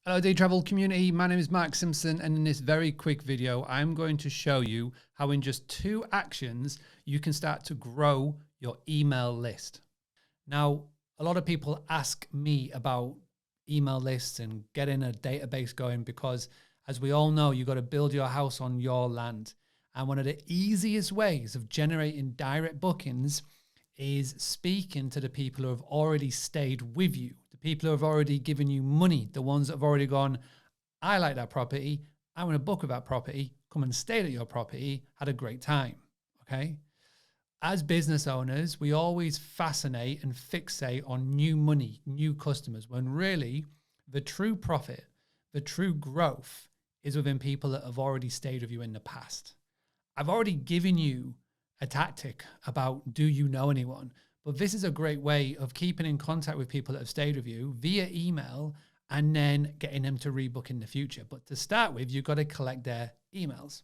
Hello Dtravel community, my name is Mark Simpson, and in this very quick video I'm going to show you how in just 2 actions you can start to grow your email list. Now, a lot of people ask me about email lists and getting a database going because, as we all know, you've got to build your house on your land. And one of the easiest ways of generating direct bookings is speaking to the people who have already stayed with you, the people who have already given you money, the ones that have already gone, I like that property, I want to book with that property, come and stay at your property, had a great time, okay? As business owners, we always fascinate and fixate on new money, new customers, when really the true profit, the true growth is within people that have already stayed with you in the past. I've already given you a tactic about do you know anyone, but this is a great way of keeping in contact with people that have stayed with you via email and then getting them to rebook in the future. But to start with, you've got to collect their emails.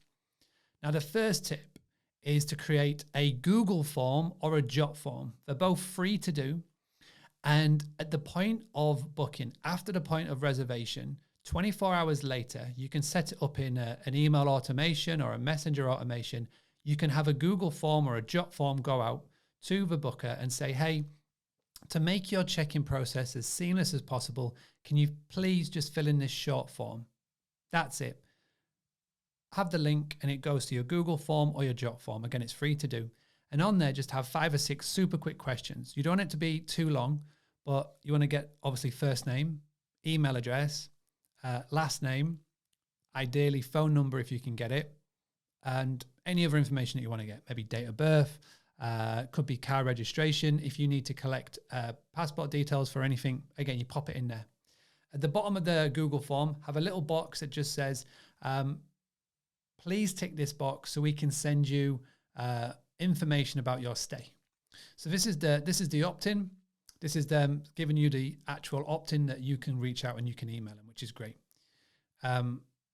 Now, the first tip is to create a Google form or a Jot form. They're both free to do. And at the point of booking, after the point of reservation, 24 hours later, you can set it up in an email automation or a messenger automation. You can have a Google form or a Jot form go out to the booker and say, hey, to make your check-in process as seamless as possible, can you please just fill in this short form? That's it. Have the link and it goes to your Google form or your Jot form. Again, it's free to do. And on there, just have 5 or 6 super quick questions. You don't want it to be too long, but you want to get obviously first name, email address, last name, ideally phone number if you can get it, and any other information that you want to get, maybe date of birth, could be car registration. If you need to collect passport details for anything, again, you pop it in there. At the bottom of the Google form, have a little box that just says, please tick this box so we can send you information about your stay. So this is the opt-in. This is them giving you the actual opt-in that you can reach out and you can email them, which is great.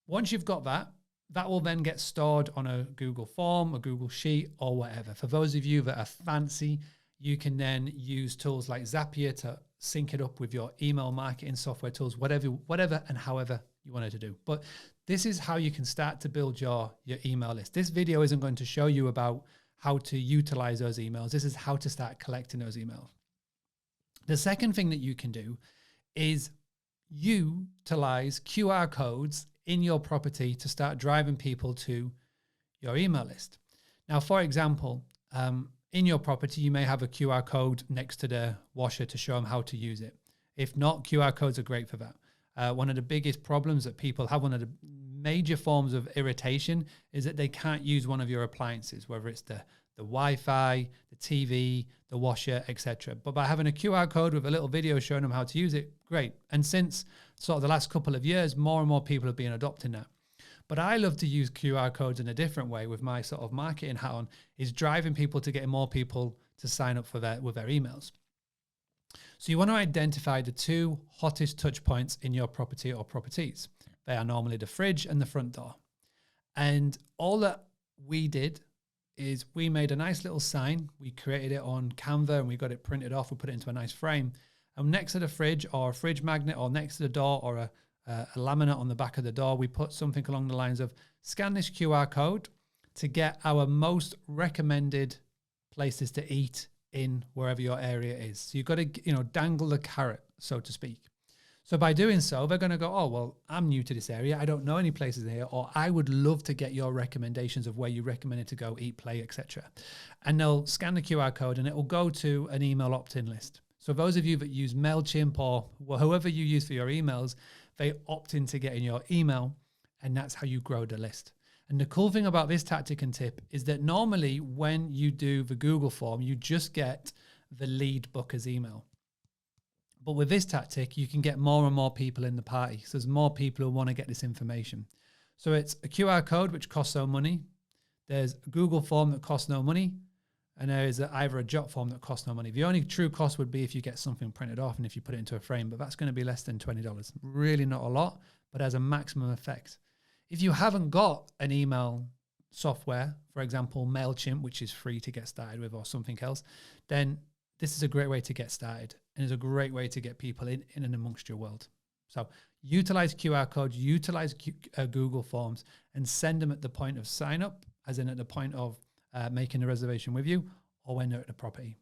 Once you've got that, that will then get stored on a Google form, a Google Sheet, or whatever. For those of you that are fancy, you can then use tools like Zapier to sync it up with your email marketing software tools, whatever and however you wanted to do. But this is how you can start to build your email list. This video isn't going to show you about how to utilize those emails. This is how to start collecting those emails. The second thing that you can do is utilize QR codes in your property to start driving people to your email list. Now, for example, in your property, you may have a QR code next to the washer to show them how to use it. If not, QR codes are great for that. One of the biggest problems that people have, one of the major forms of irritation, is that they can't use one of your appliances, whether it's the Wi-Fi, the TV, the washer, etc. But by having a QR code with a little video showing them how to use it, great. And since sort of the last couple of years, more and more people have been adopting that. But I love to use QR codes in a different way with my sort of marketing hat on, is driving people to getting more people to sign up for with their emails. So you want to identify the 2 hottest touch points in your property or properties. They are normally the fridge and the front door. And all that we did is we made a nice little sign. We created it on Canva and we got it printed off. We put it into a nice frame. And next to the fridge or a fridge magnet or next to the door or a laminate on the back of the door, we put something along the lines of scan this QR code to get our most recommended places to eat in wherever your area is. So you've got to, dangle the carrot, so to speak. So by doing so, they're going to go, oh, well, I'm new to this area. I don't know any places here, or I would love to get your recommendations of where you recommended to go eat, play, etc. And they'll scan the QR code and it will go to an email opt-in list. So those of you that use MailChimp or whoever you use for your emails, they opt in to get in your email, and that's how you grow the list. And the cool thing about this tactic and tip is that normally when you do the Google form, you just get the lead booker's email. But with this tactic, you can get more and more people in the party. So there's more people who want to get this information. So it's a QR code, which costs no money. There's a Google form that costs no money. And there is either a Jot form that costs no money. The only true cost would be if you get something printed off and if you put it into a frame, but that's going to be less than $20. Really not a lot, but has a maximum effect. If you haven't got an email software, for example, MailChimp, which is free to get started with, or something else, then this is a great way to get started. And it's a great way to get people in and amongst your world. So utilize QR codes, utilize Google Forms, and send them at the point of sign up, as in at the point of making a reservation with you, or when they're at the property.